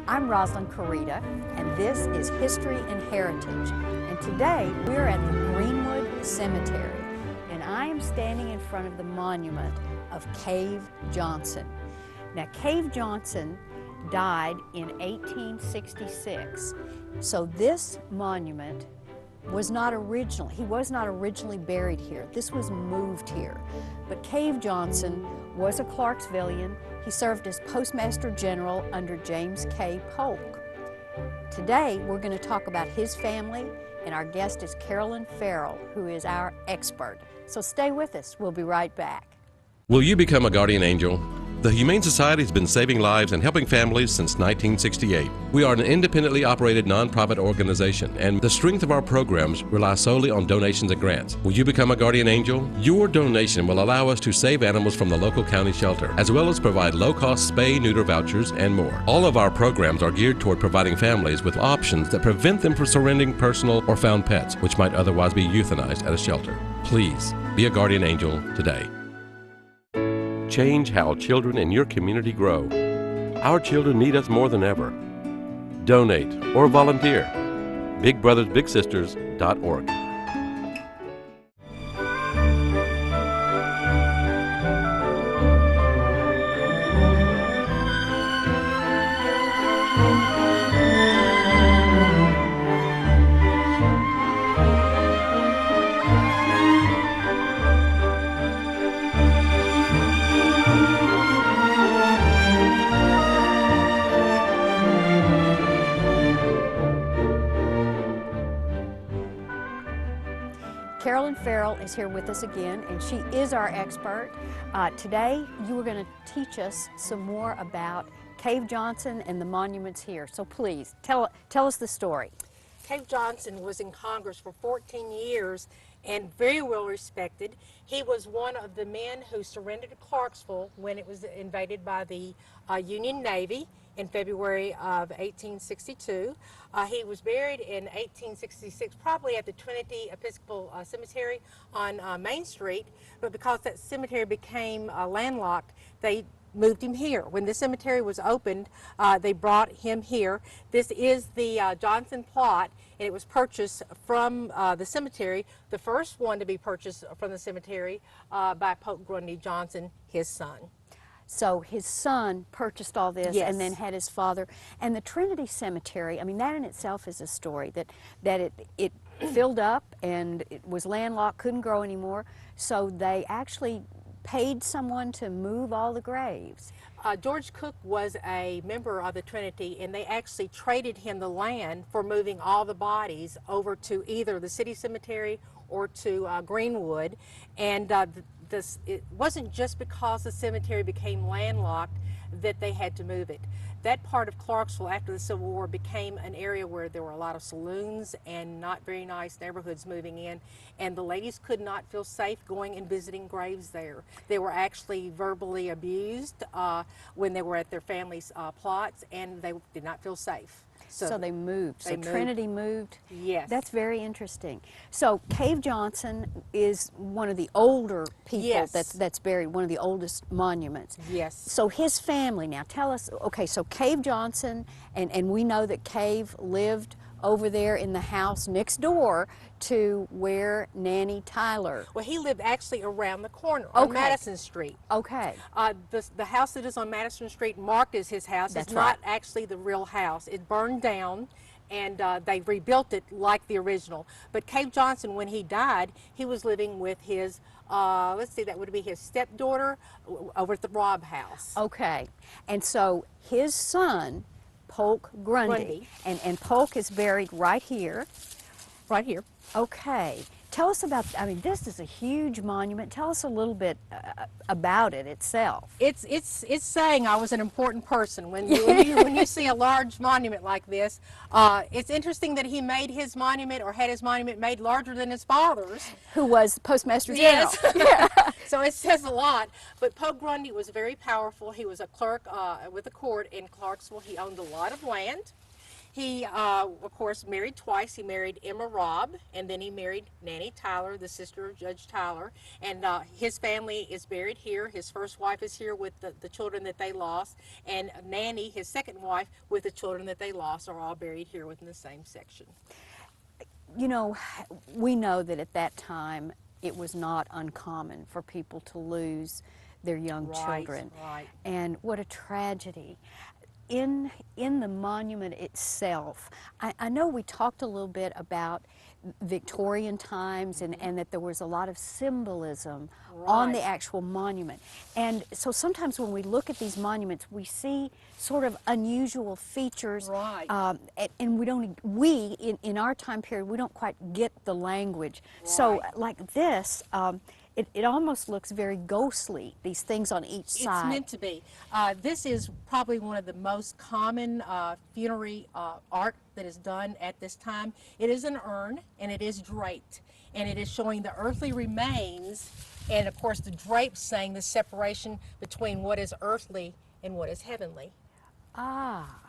I'm Rosalind Kurita, and this is History and Heritage. And today we're at the Greenwood Cemetery, and I am standing in front of the monument of Cave Johnson. Now, Cave Johnson died in 1866, so this monument was not originally buried here. This was moved here. But Cave Johnson was a Clarksvillian. He served as Postmaster General under James Polk. Today, we're going to talk about his family, and our guest is Carolyn Ferrell, who is our expert. So stay with us. We'll be right back. Will you become a guardian angel? The Humane Society has been saving lives and helping families since 1968. We are an independently operated nonprofit organization, and the strength of our programs rely solely on donations and grants. Will you become a guardian angel? Your donation will allow us to save animals from the local county shelter, as well as provide low-cost spay-neuter vouchers and more. All of our programs are geared toward providing families with options that prevent them from surrendering personal or found pets, which might otherwise be euthanized at a shelter. Please be a guardian angel today. Change how children in your community grow. Our children need us more than ever. Donate or volunteer. BigBrothersBigSisters.org. Carolyn Ferrell is here with us again, and she is our expert. Today, you are going to teach us some more about Cave Johnson and the monuments here. So please, tell us the story. Cave Johnson was in Congress for 14 years and very well respected. He was one of the men who surrendered to Clarksville when it was invaded by the Union Navy in February of 1862. He was buried in 1866, probably at the Trinity Episcopal Cemetery on Main Street, but because that cemetery became landlocked, they moved him here. When the cemetery was opened, they brought him here. This is the Johnson plot, and it was purchased from the cemetery, the first one to be purchased from the cemetery by Pope Grundy Johnson, his son. So his son purchased all this, yes, and then had his father. And the Trinity Cemetery, I mean, that in itself is a story, that it filled up and it was landlocked, couldn't grow anymore. So they actually paid someone to move all the graves. George Cook was a member of the Trinity, and they actually traded him the land for moving all the bodies over to either the city cemetery or to Greenwood. And it wasn't just because the cemetery became landlocked that they had to move it. That part of Clarksville after the Civil War became an area where there were a lot of saloons and not very nice neighborhoods moving in, and the ladies could not feel safe going and visiting graves there. They were actually verbally abused when they were at their families' plots, and they did not feel safe. So they moved. So Trinity moved. Yes. That's very interesting. So Cave Johnson is one of the older people, yes, that's buried, one of the oldest monuments. Yes. So his family, now tell us, okay, so Cave Johnson, and we know that Cave lived over there in the house next door to where Nanny Tyler. Well, he lived actually around the corner on Madison Street. Okay. The house that is on Madison Street marked as his house is not actually the real house. It burned down, and they rebuilt it like the original. But Cave Johnson, when he died, he was living with his, let's see, that would be his stepdaughter over at the Robb house. Okay. And so his son, Polk Grundy. And Polk is buried right here. Right here. Okay. Tell us about, I mean, this is a huge monument. Tell us a little bit about it itself. It's saying I was an important person. When you see a large monument like this, it's interesting that he made his monument, or had his monument made larger than his father's. Who was Postmaster General. Yes. Yeah. So it says a lot. But Pope Grundy was very powerful. He was a clerk with the court in Clarksville. He owned a lot of land. He, of course, married twice. He married Emma Robb, and then he married Nanny Tyler, the sister of Judge Tyler. And his family is buried here. His first wife is here with the children that they lost. And Nanny, his second wife, with the children that they lost, are all buried here within the same section. You know, we know that at that time it was not uncommon for people to lose their young children. Right. And what a tragedy. In the monument itself, I know we talked a little bit about Victorian times and that there was a lot of symbolism on the actual monument. And so sometimes when we look at these monuments, we see sort of unusual features. And we in our time period, we don't quite get the language. So like this, it almost looks very ghostly, these things on each side. It's meant to be. This is probably one of the most common funerary art that is done at this time. It is an urn, and it is draped, and it is showing the earthly remains, and of course the drapes saying the separation between what is earthly and what is heavenly. Ah.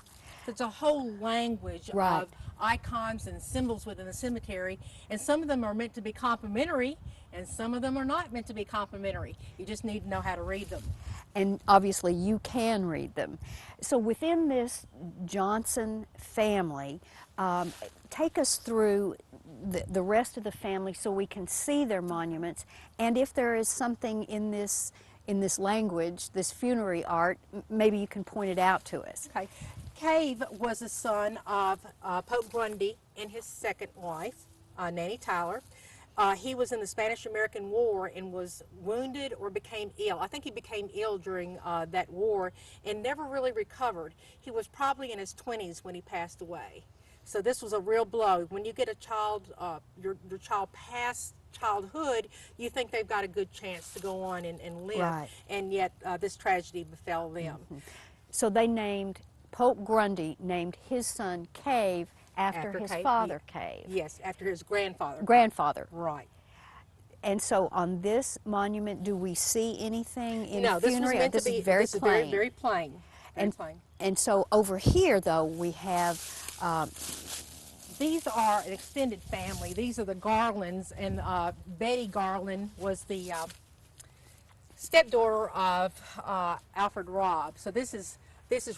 It's a whole language of icons and symbols within the cemetery, and some of them are meant to be complimentary, and some of them are not meant to be complimentary. You just need to know how to read them. And obviously you can read them. So within this Johnson family, take us through the rest of the family so we can see their monuments, and if there is something in this language, this funerary art, maybe you can point it out to us. Okay. Cave was the son of Pope Grundy and his second wife, Nanny Tyler. He was in the Spanish-American War and was wounded or became ill. I think he became ill during that war and never really recovered. He was probably in his 20s when he passed away. So this was a real blow. When you get a child, your child past childhood, you think they've got a good chance to go on and live, and yet this tragedy befell them. So they named, Pope Grundy named his son Cave after his father, Cave. Yes, after his grandfather. Grandfather. Right. And so on this monument, do we see anything in no, funerary? This is very plain. Very plain. And so over here, though, we have... these are an extended family. These are the Garlands, and Betty Garland was the stepdaughter of Alfred Robb. So this is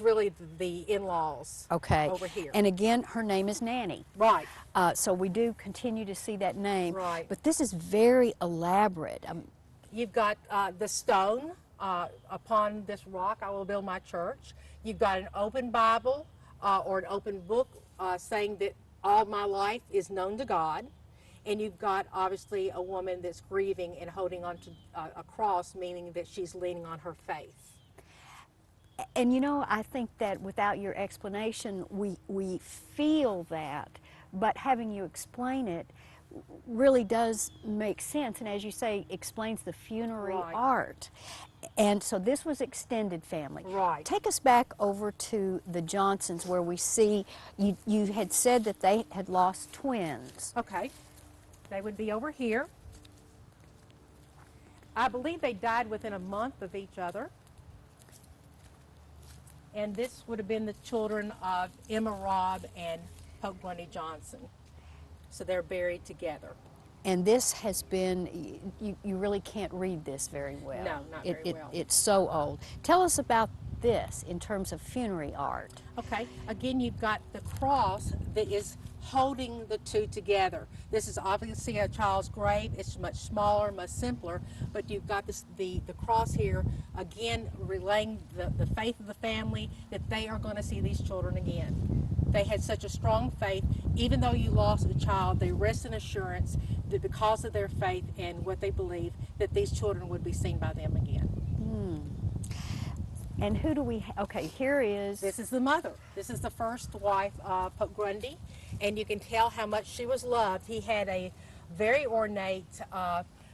really the in-laws over here. And again, her name is Nanny. Right. So we do continue to see that name. Right. But this is very elaborate. You've got the stone, upon this rock I will build my church. You've got an open Bible or an open book saying that all my life is known to God. And you've got, obviously, a woman that's grieving and holding onto a cross, meaning that she's leaning on her faith. And you know, I think that without your explanation, we feel that, but having you explain it really does make sense, and as you say, explains the funerary art. And so this was extended family. Right. Take us back over to the Johnsons, where we see, you had said that they had lost twins. Okay. They would be over here. I believe they died within a month of each other. And this would have been the children of Emma Robb and Pope Grundy Johnson. So they're buried together. And this has been, you really can't read this very well. No, not very well. It's so old. Tell us about this in terms of funerary art. Okay, again, you've got the cross that is holding the two together. This is obviously a child's grave. It's much smaller, much simpler, but you've got the cross here, again, relaying the faith of the family that they are going to see these children again. They had such a strong faith. Even though you lost a child, they rest in assurance that because of their faith and what they believe, that these children would be seen by them again. And who do we, okay, here is... This is the mother. This is the first wife of Pope Grundy, and you can tell how much she was loved. He had a very ornate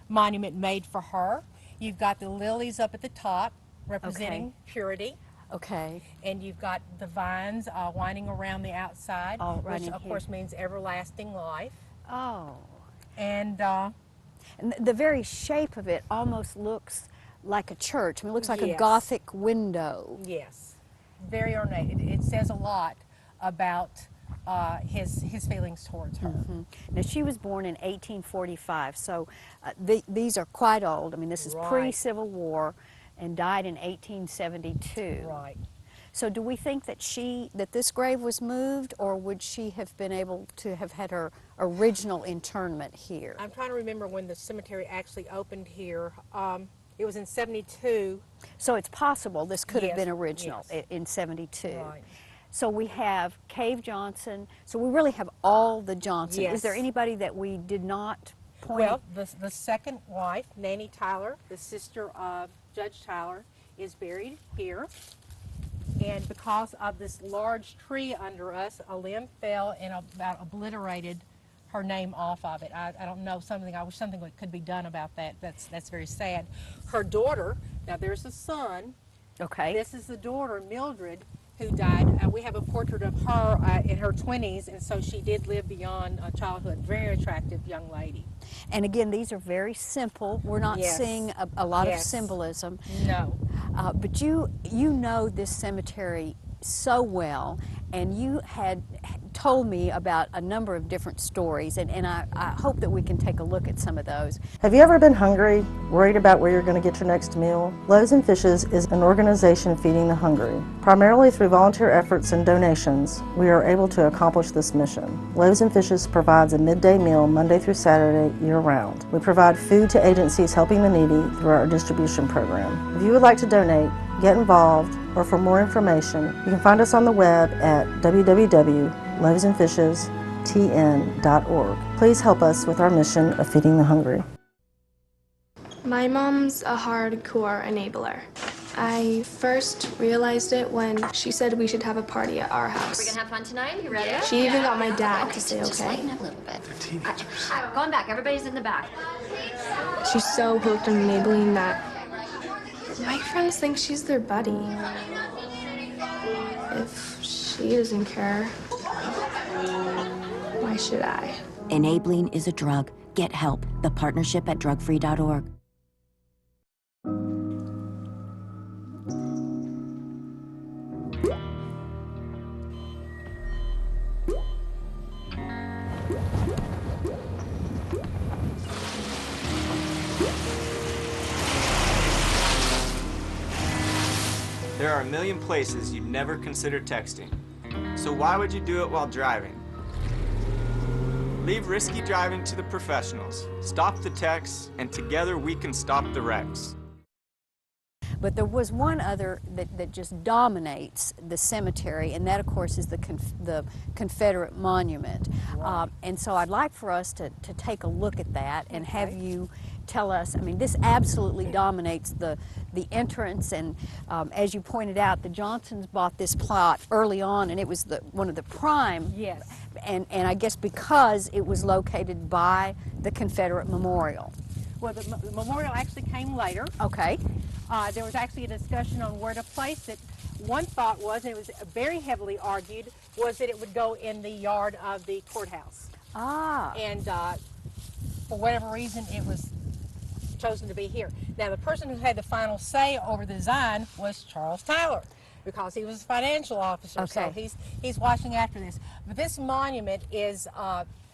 monument made for her. You've got the lilies up at the top, representing purity. Okay. And you've got the vines winding around the outside, which of course means everlasting life. Oh. And the very shape of it almost looks like a church. I mean, it looks like a Yes. Gothic window. Yes, very ornate. It says a lot about his feelings towards her. Now, she was born in 1845, so these are quite old. I mean, this is Right. pre-Civil War, and died in 1872. Right. So do we think that this grave was moved, or would she have been able to have had her original internment here? I'm trying to remember when the cemetery actually opened here. It was in 72. So it's possible this could have Yes, been original yes. in 72. Right. So we have Cave Johnson. So we really have all the Johnson. Yes. Is there anybody that we did not point? Well, the second wife, Nanny Tyler, the sister of Judge Tyler, is buried here. And because of this large tree under us, a limb fell and about obliterated her name off of it. I don't know, I wish something could be done about that. That's very sad. Her daughter, now there's a son. Okay. This is the daughter, Mildred, who died. We have a portrait of her in her 20s, and so she did live beyond childhood. Very attractive young lady. And again, these are very simple. We're not Yes. seeing a lot of Yes. symbolism. No. But you know this cemetery so well, and you had told me about a number of different stories, and I hope that we can take a look at some of those. Have you ever been hungry, worried about where you're going to get your next meal? Loaves and Fishes is an organization feeding the hungry. Primarily through volunteer efforts and donations, we are able to accomplish this mission. Loaves and Fishes provides a midday meal Monday through Saturday year-round. We provide food to agencies helping the needy through our distribution program. If you would like to donate, get involved, or for more information, you can find us on the web at www.loavesandfishestn.org. Please help us with our mission of feeding the hungry. My mom's a hardcore enabler. I first realized it when she said we should have a party at our house. We're gonna have fun tonight? You ready? She even got my dad to say Just okay. lighten up a little bit. They're teenagers. Going back. Everybody's in the back. She's so hooked on enabling that my friends think she's their buddy. If she doesn't care, why should I? Enabling is a drug. Get help. The partnership at drugfree.org. There are a million places you'd never consider texting. So why would you do it while driving? Leave risky driving to the professionals. Stop the texts, and together we can stop the wrecks. But there was one other that just dominates the cemetery, and that, of course, is the Confederate monument. Right. And so I'd like for us to take a look at that and have you tell us. I mean, this absolutely dominates the entrance, and as you pointed out, the Johnsons bought this plot early on, and it was one of the prime. Yes. And I guess because it was located by the Confederate Memorial. Well, the memorial actually came later. Okay. There was actually a discussion on where to place it. One thought was, and it was very heavily argued, was that it would go in the yard of the courthouse. Ah. And for whatever reason, it was chosen to be here. Now, the person who had the final say over the design was Charles Tyler, because he was a financial officer. Okay. So he's watching after this. But this monument is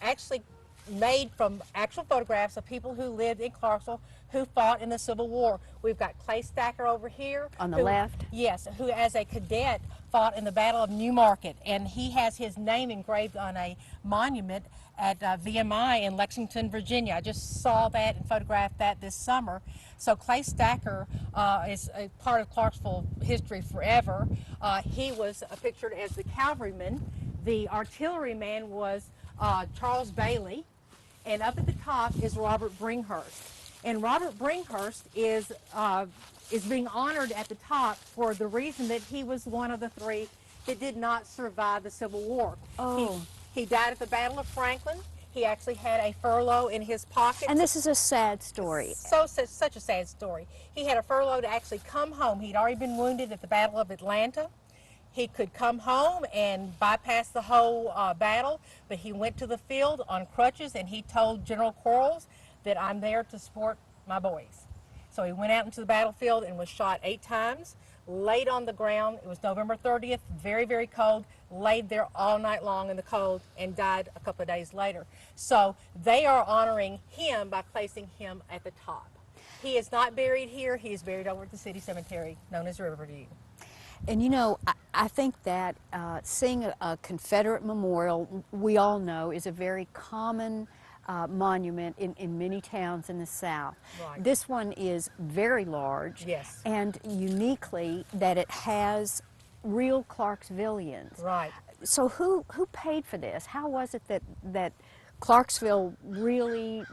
actually made from actual photographs of people who lived in Clarksville who fought in the Civil War. We've got Clay Stacker over here. On the left? Yes, who as a cadet fought in the Battle of New Market, and he has his name engraved on a monument at VMI in Lexington, Virginia. I just saw that and photographed that this summer. So Clay Stacker is a part of Clarksville history forever. He was pictured as the cavalryman. The artilleryman was Charles Bailey, and up at the top is Robert Bringhurst. And Robert Bringhurst is being honored at the top for the reason that he was one of the three that did not survive the Civil War. Oh. He died at the Battle of Franklin. He actually had a furlough in his pocket. And this is a sad story. Such a sad story. He had a furlough to actually come home. He'd already been wounded at the Battle of Atlanta. He could come home and bypass the whole battle, but he went to the field on crutches, and he told General Quarles that I'm there to support my boys. So he went out into the battlefield and was shot 8 times, laid on the ground. It was November 30th, very, very cold, laid there all night long in the cold and died a couple of days later. So they are honoring him by placing him at the top. He is not buried here. He is buried over at the city cemetery known as Riverview. And you know, I think that seeing a Confederate memorial, we all know, is a very common monument in many towns in the South. Right. This one is very large. Yes. And uniquely that it has real Clarksvillians. Right. So who paid for this? How was it that Clarksville really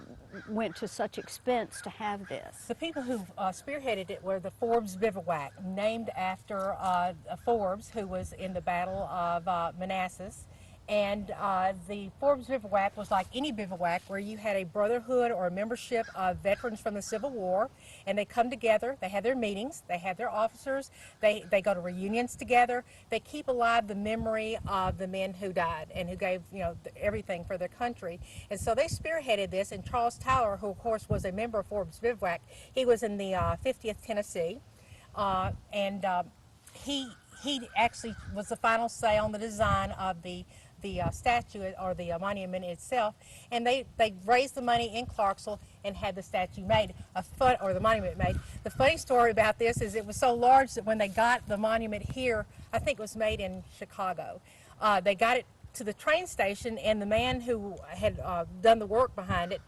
went to such expense to have this? The people who spearheaded it were the Forbes Bivouac, named after Forbes, who was in the Battle of Manassas. And the Forbes Bivouac was like any bivouac where you had a brotherhood or a membership of veterans from the Civil War, and they come together, they have their meetings, they have their officers, they go to reunions together, they keep alive the memory of the men who died and who gave, you know, everything for their country. And so they spearheaded this, and Charles Tyler, who of course was a member of Forbes Bivouac, he was in the 50th Tennessee, and he actually was the final say on the design of the statue or the monument itself, and they raised the money in Clarksville and had the statue made, or the monument made. The funny story about this is it was so large that when they got the monument here, I think it was made in Chicago, they got it to the train station, and the man who had done the work behind it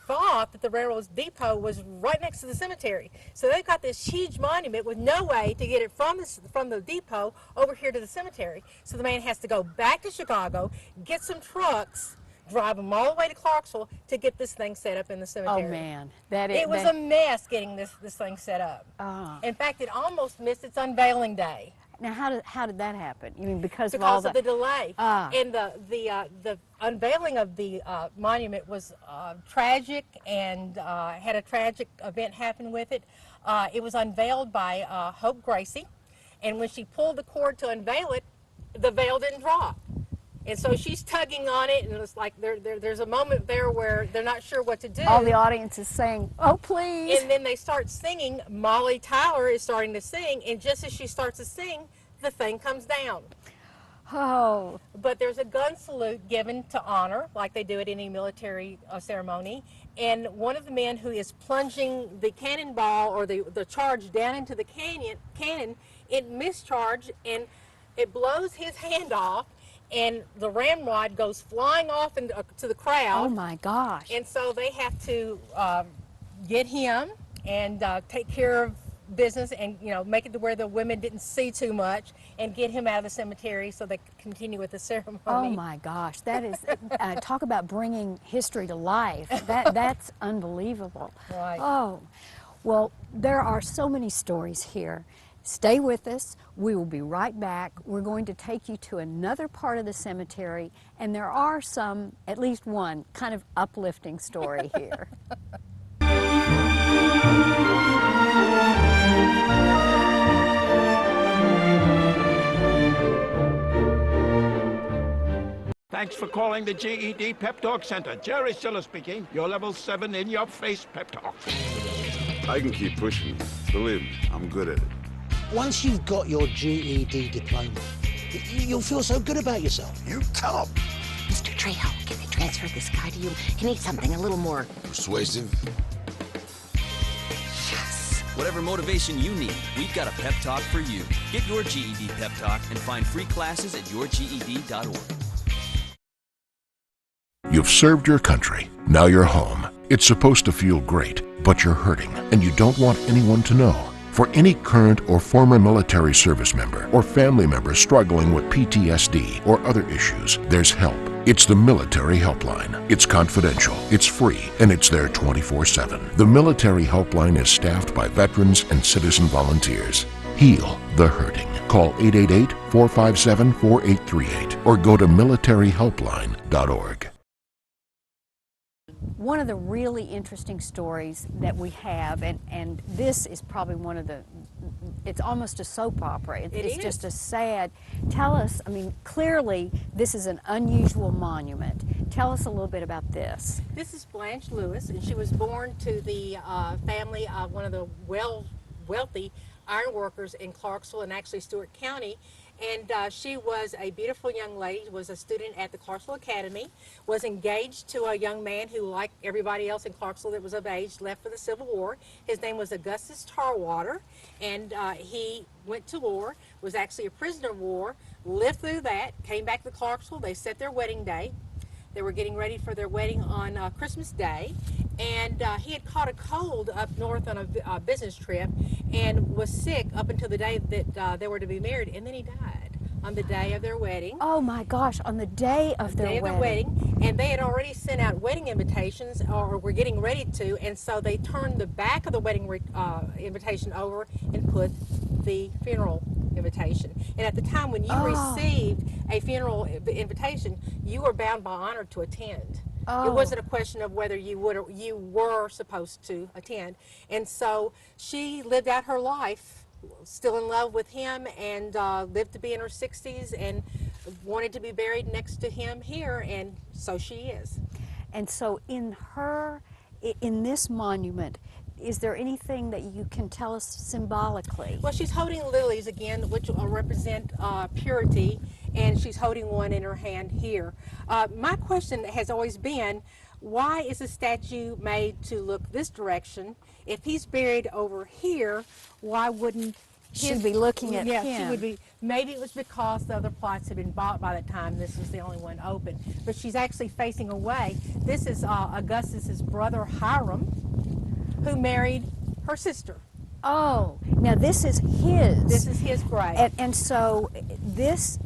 thought that the railroad depot was right next to the cemetery. So they've got this huge monument with no way to get it from the depot over here to the cemetery. So the man has to go back to Chicago, get some trucks, drive them all the way to Clarksville to get this thing set up in the cemetery. Oh man, it was a mess getting this thing set up. In fact, it almost missed its unveiling day. Now, how did that happen? You mean because of the delay? And the unveiling of the monument was tragic and had a tragic event happen with it. It was unveiled by Hope Gracie, and when she pulled the cord to unveil it, the veil didn't drop. And so she's tugging on it, and it's like there's a moment there where they're not sure what to do. All the audience is saying, "Oh, please!" And then they start singing. Molly Tyler is starting to sing, and just as she starts to sing, the thing comes down. Oh. But there's a gun salute given to honor, like they do at any military ceremony. And one of the men who is plunging the cannonball or the charge down into the cannon, it mischarged, and it blows his hand off. And the ramrod goes flying off to the crowd. Oh my gosh. And so they have to get him and take care of business and, you know, make it to where the women didn't see too much and get him out of the cemetery so they could continue with the ceremony. Oh my gosh, that is, talk about bringing history to life. That's unbelievable. Right. Oh, well, there are so many stories here. Stay with us. We will be right back. We're going to take you to another part of the cemetery, and there are some, at least one, kind of uplifting story here. Thanks for calling the GED Pep Talk Center. Jerry Siller speaking. Your level 7 in-your-face pep talk. I can keep pushing. Believe me, I'm good at it. Once you've got your GED diploma, you'll feel so good about yourself. You tell him. Mr. Trejo, can I transfer this guy to you? He needs something a little more Persuasive. Yes. Whatever motivation you need, we've got a pep talk for you. Get your GED pep talk and find free classes at yourged.org. You've served your country. Now you're home. It's supposed to feel great, but you're hurting, and you don't want anyone to know. For any current or former military service member or family member struggling with PTSD or other issues, there's help. It's the Military Helpline. It's confidential, it's free, and it's there 24/7. The Military Helpline is staffed by veterans and citizen volunteers. Heal the hurting. Call 888-457-4838 or go to militaryhelpline.org. One of the really interesting stories that we have, and this is probably one of the, it's almost a soap opera. It's just a sad, tell us, I mean, clearly this is an unusual monument. Tell us a little bit about this. This is Blanche Lewis, and she was born to the family of one of the wealthy iron workers in Clarksville and actually Stewart County. And she was a beautiful young lady, was a student at the Clarksville Academy, was engaged to a young man who, like everybody else in Clarksville that was of age, left for the Civil War. His name was Augustus Tarwater, and he went to war, was actually a prisoner of war, lived through that, came back to Clarksville. They set their wedding day. They were getting ready for their wedding on Christmas Day, and he had caught a cold up north on a business trip and was sick up until the day that they were to be married, and then he died on the day of their wedding. Oh my gosh, on the day of their wedding. And they had already sent out wedding invitations, or were getting ready to, and so they turned the back of the wedding invitation over and put the funeral invitation. And at the time when you received a funeral invitation, you were bound by honor to attend. It wasn't a question of whether you would or you were supposed to attend. And so she lived out her life still in love with him, and lived to be in her 60s and wanted to be buried next to him here, and so she is. And so in this monument, is there anything that you can tell us symbolically? Well, she's holding lilies again, which represent purity, and she's holding one in her hand here. My question has always been, why is the statue made to look this direction? If he's buried over here, why wouldn't She'd be looking at him. Yeah, she would be. Maybe it was because the other plots had been bought by the time this was the only one open. But she's actually facing away. This is Augustus's brother Hiram, who married her sister. Oh, now this is his. This is his grave. And so this,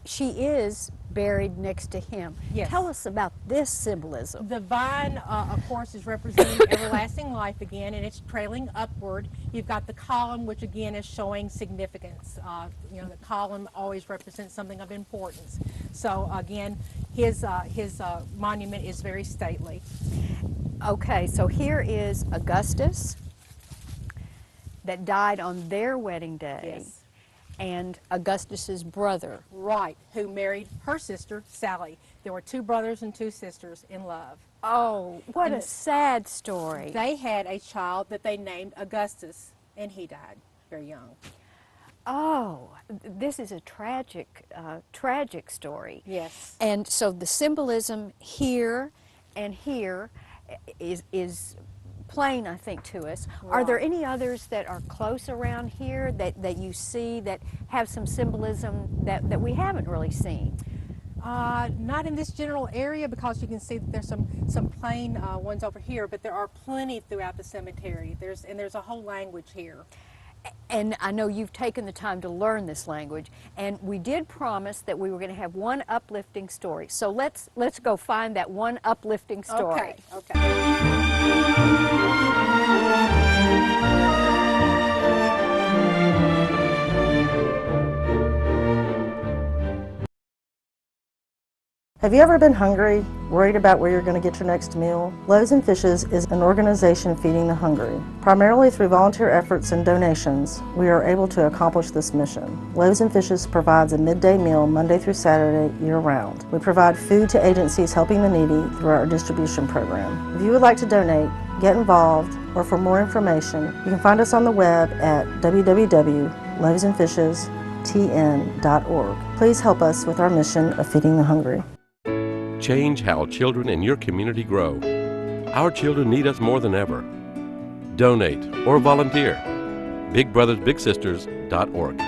she is buried next to him. Yes. Tell us about this symbolism. The vine, of course, is representing everlasting life again, and it's trailing upward. You've got the column, which again is showing significance. You know, the column always represents something of importance. So again, his monument is very stately. Okay, so here is Augustus that died on their wedding day. Yes. And Augustus's brother. Right, who married her sister, Sally. There were two brothers and two sisters in love. Oh, what a sad story. They had a child that they named Augustus, and he died very young. Oh, this is a tragic, tragic story. Yes. And so the symbolism here and here is plain, I think, to us. Right. Are there any others that are close around here that you see that have some symbolism that we haven't really seen? Not in this general area, because you can see that there's some plain ones over here, but there are plenty throughout the cemetery. There's a whole language here. And I know you've taken the time to learn this language, and we did promise that we were going to have one uplifting story. So let's go find that one uplifting story. Okay. Have you ever been hungry, worried about where you're going to get your next meal? Loaves and Fishes is an organization feeding the hungry. Primarily through volunteer efforts and donations, we are able to accomplish this mission. Loaves and Fishes provides a midday meal Monday through Saturday year-round. We provide food to agencies helping the needy through our distribution program. If you would like to donate, get involved, or for more information, you can find us on the web at www.loavesandfishestn.org. Please help us with our mission of feeding the hungry. Change how children in your community grow. Our children need us more than ever. Donate or volunteer. BigBrothersBigSisters.org.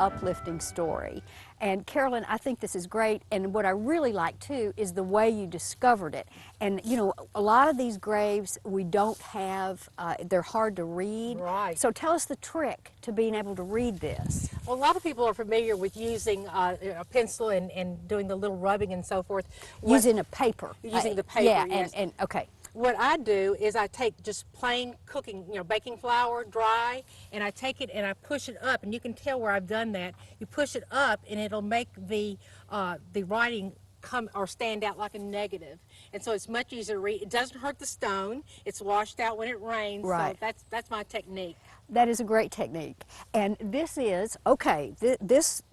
uplifting story. And Carolyn, I think this is great, and what I really like too is the way you discovered it. And you know, a lot of these graves we don't have, they're hard to read. Right. So tell us the trick to being able to read this. Well, a lot of people are familiar with using a pencil and doing the little rubbing and so forth. Using a paper. Using the paper, yeah, yes. and okay. What I do is I take just plain cooking, baking flour, dry, and I take it and I push it up, and you can tell where I've done that. You push it up, and it'll make the writing come or stand out like a negative, and so it's much easier to read. It doesn't hurt the stone. It's washed out when it rains. Right. So that's my technique. That is a great technique, and this is okay. This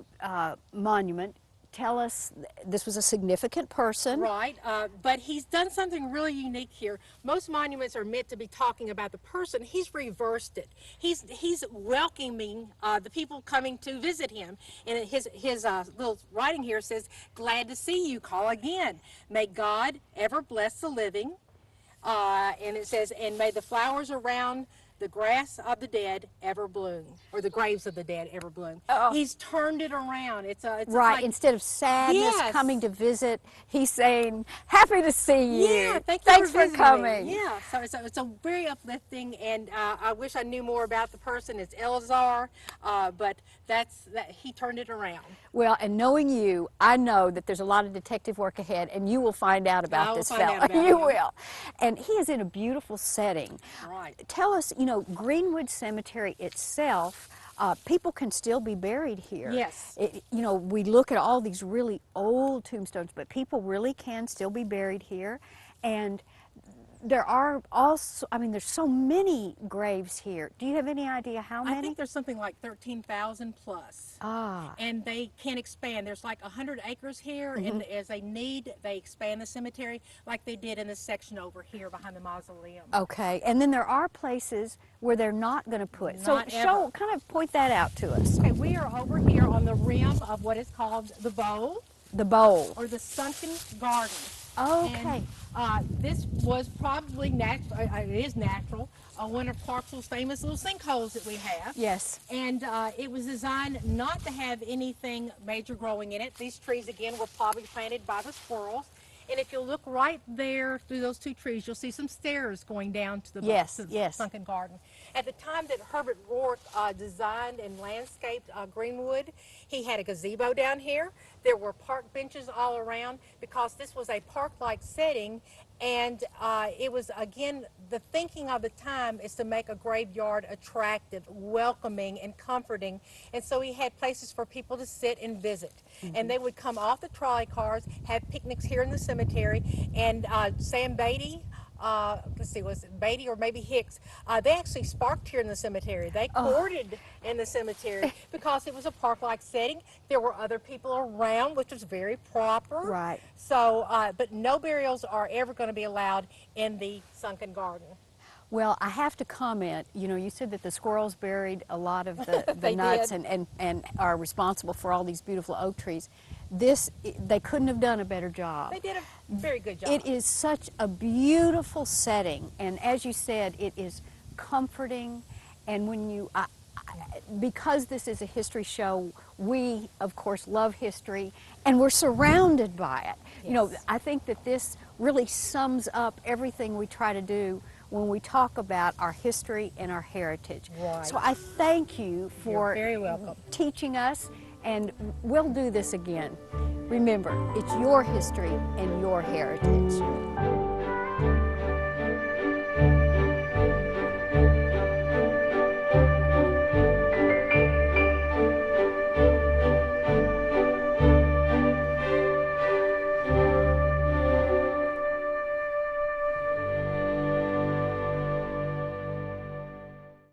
monument. Tell us, this was a significant person. Right, but he's done something really unique here. Most monuments are meant to be talking about the person. He's reversed it. He's welcoming the people coming to visit him. And his little writing here says, "Glad to see you, call again. May God ever bless the living." And it says, "And may the flowers around the grass of the dead ever bloom," or the graves of the dead ever bloom. Oh. He's turned it around. It's right. like, Instead of sadness yes. coming to visit, he's saying, "Happy to see you. Yeah, thanks for visiting coming." me. Yeah, so it's a very uplifting, and I wish I knew more about the person. It's Eleazar, but he turned it around. Well, and knowing you, I know that there's a lot of detective work ahead, and you will find out about this fella. You will. And he is in a beautiful setting. Right. Tell us, Greenwood Cemetery itself, people can still be buried here. Yes. We look at all these really old tombstones, but people really can still be buried here. And there are also, there's so many graves here. Do you have any idea how many? I think there's something like 13,000 plus. Ah. And they can expand. There's like 100 acres here, and as they need, they expand the cemetery like they did in this section over here behind the mausoleum. Okay, and then there are places where they're not going to put. Not So ever. kind of point that out to us. Okay, we are over here on the rim of what is called the bowl. The bowl. Or the sunken garden. Okay. And, this was probably natural. It is natural. One of Clarksville's famous little sinkholes that we have. Yes. And it was designed not to have anything major growing in it. These trees, again, were probably planted by the squirrels. And if you look right there through those two trees, you'll see some stairs going down to the sunken garden. At the time that Herbert Rourke designed and landscaped Greenwood, he had a gazebo down here. There were park benches all around because this was a park-like setting, and it was, again, the thinking of the time is to make a graveyard attractive, welcoming, and comforting. And so he had places for people to sit and visit. And they would come off the trolley cars, have picnics here in the cemetery, and Sam Beatty, let's see, was it Beatty or maybe Hicks? They actually sparked here in the cemetery. They courted in the cemetery because it was a park-like setting. There were other people around, which was very proper. Right. So, but no burials are ever going to be allowed in the sunken garden. Well, I have to comment, you said that the squirrels buried a lot of the nuts and are responsible for all these beautiful oak trees. They couldn't have done a better job. They did a very good job. It is such a beautiful setting, and as you said, it is comforting, and when because this is a history show, we, of course, love history, and we're surrounded by it. Yes. I think that this really sums up everything we try to do when we talk about our history and our heritage. Right. So I thank you for You're very welcome. teaching us, and we'll do this again. Remember, it's your history and your heritage.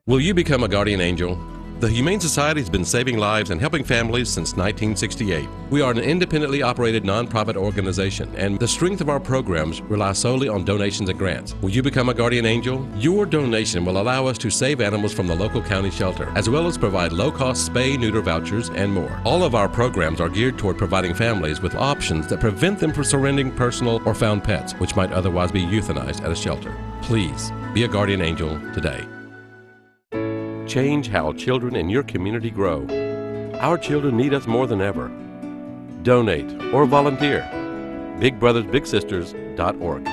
Will you become a guardian angel? The Humane Society has been saving lives and helping families since 1968. We are an independently operated nonprofit organization, and the strength of our programs rely solely on donations and grants. Will you become a guardian angel? Your donation will allow us to save animals from the local county shelter, as well as provide low-cost spay-neuter vouchers and more. All of our programs are geared toward providing families with options that prevent them from surrendering personal or found pets, which might otherwise be euthanized at a shelter. Please be a guardian angel today. Change how children in your community grow. Our children need us more than ever. Donate or volunteer. BigBrothersBigSisters.org.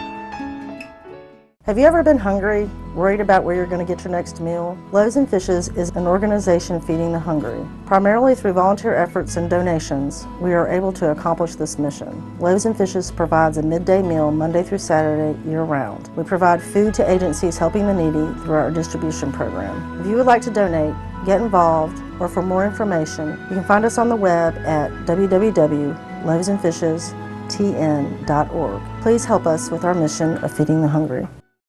Have you ever been hungry, worried about where you're going to get your next meal? Loaves and Fishes is an organization feeding the hungry. Primarily through volunteer efforts and donations, we are able to accomplish this mission. Loaves and Fishes provides a midday meal Monday through Saturday year-round. We provide food to agencies helping the needy through our distribution program. If you would like to donate, get involved, or for more information, you can find us on the web at www.loavesandfishestn.org. Please help us with our mission of feeding the hungry.